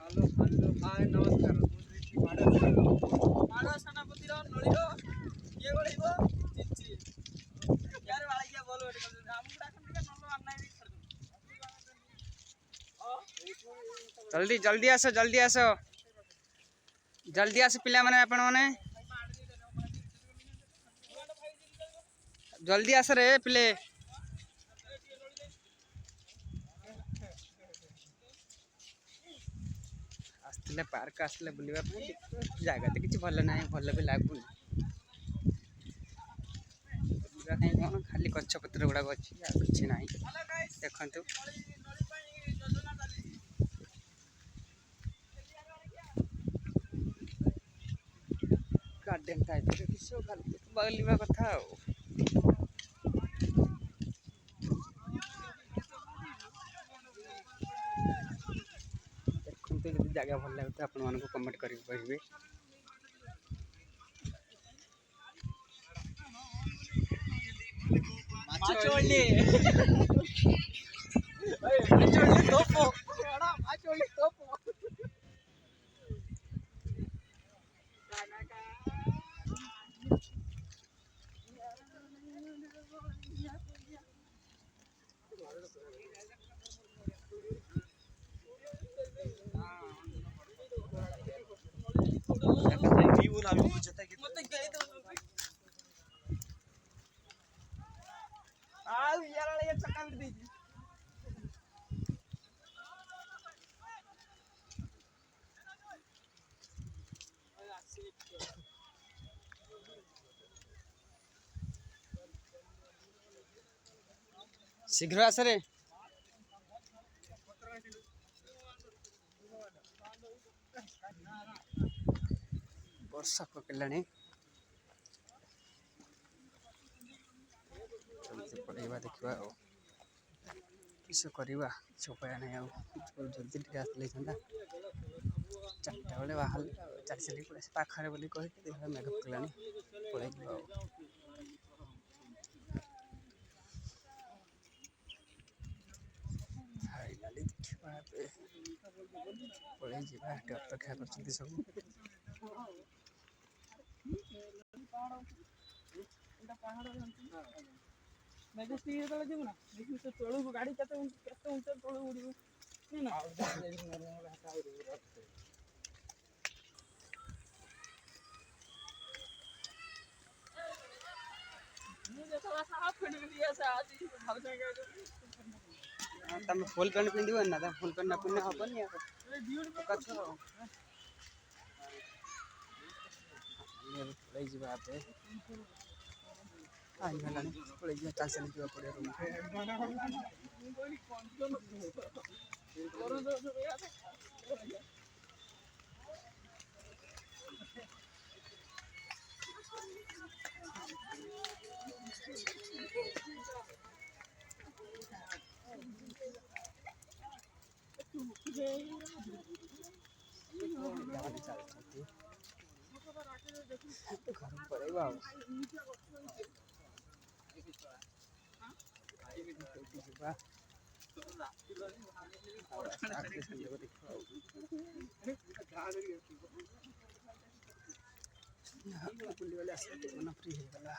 Hello hi नमस्कार मुझे माडा सेनापतिर नळीरो के गळिबो चिच्ची यार वाला क्या बोलो हम डाकन के नल्लो अन्नाई भी कर जल्दी जल्दी आसो पिला माने आपण माने जल्दी आस रे पिले आसले पार्क आसले बुलिबा जगह तो किसी भल ना भल भी लगुन खाली गछ पत्र गुड़ाक अच्छी किसी ना देखु गार्डन टाइप किस बुलवा कथा देखते जब जगह भल लगे आप कमेंट कर कहे शीघ्र आस रे वर्षा पकड़ा पड़ेगा देखा किस करवा किसी उपाय ना जल्दी टे आसले चार्टा बेले बाहर चली चली पड़े पाखे बोली कही देखा मेघ पकड़ा पड़े फाइनाली देखा पड़े जा अपेक्षा कर सब तलू गाड़ी के तलू उड़ तुम फुल पैंट पिंधो ना फुल पैंट ना पिंधे हेनी चल चल पड़े घर पड़ेगा मन फ्री होगा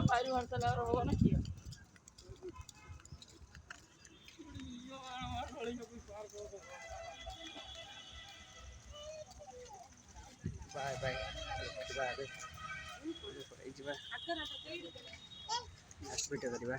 भारी भरसा होगा ना बाय बाय नेक्स्ट वीडियो करवा।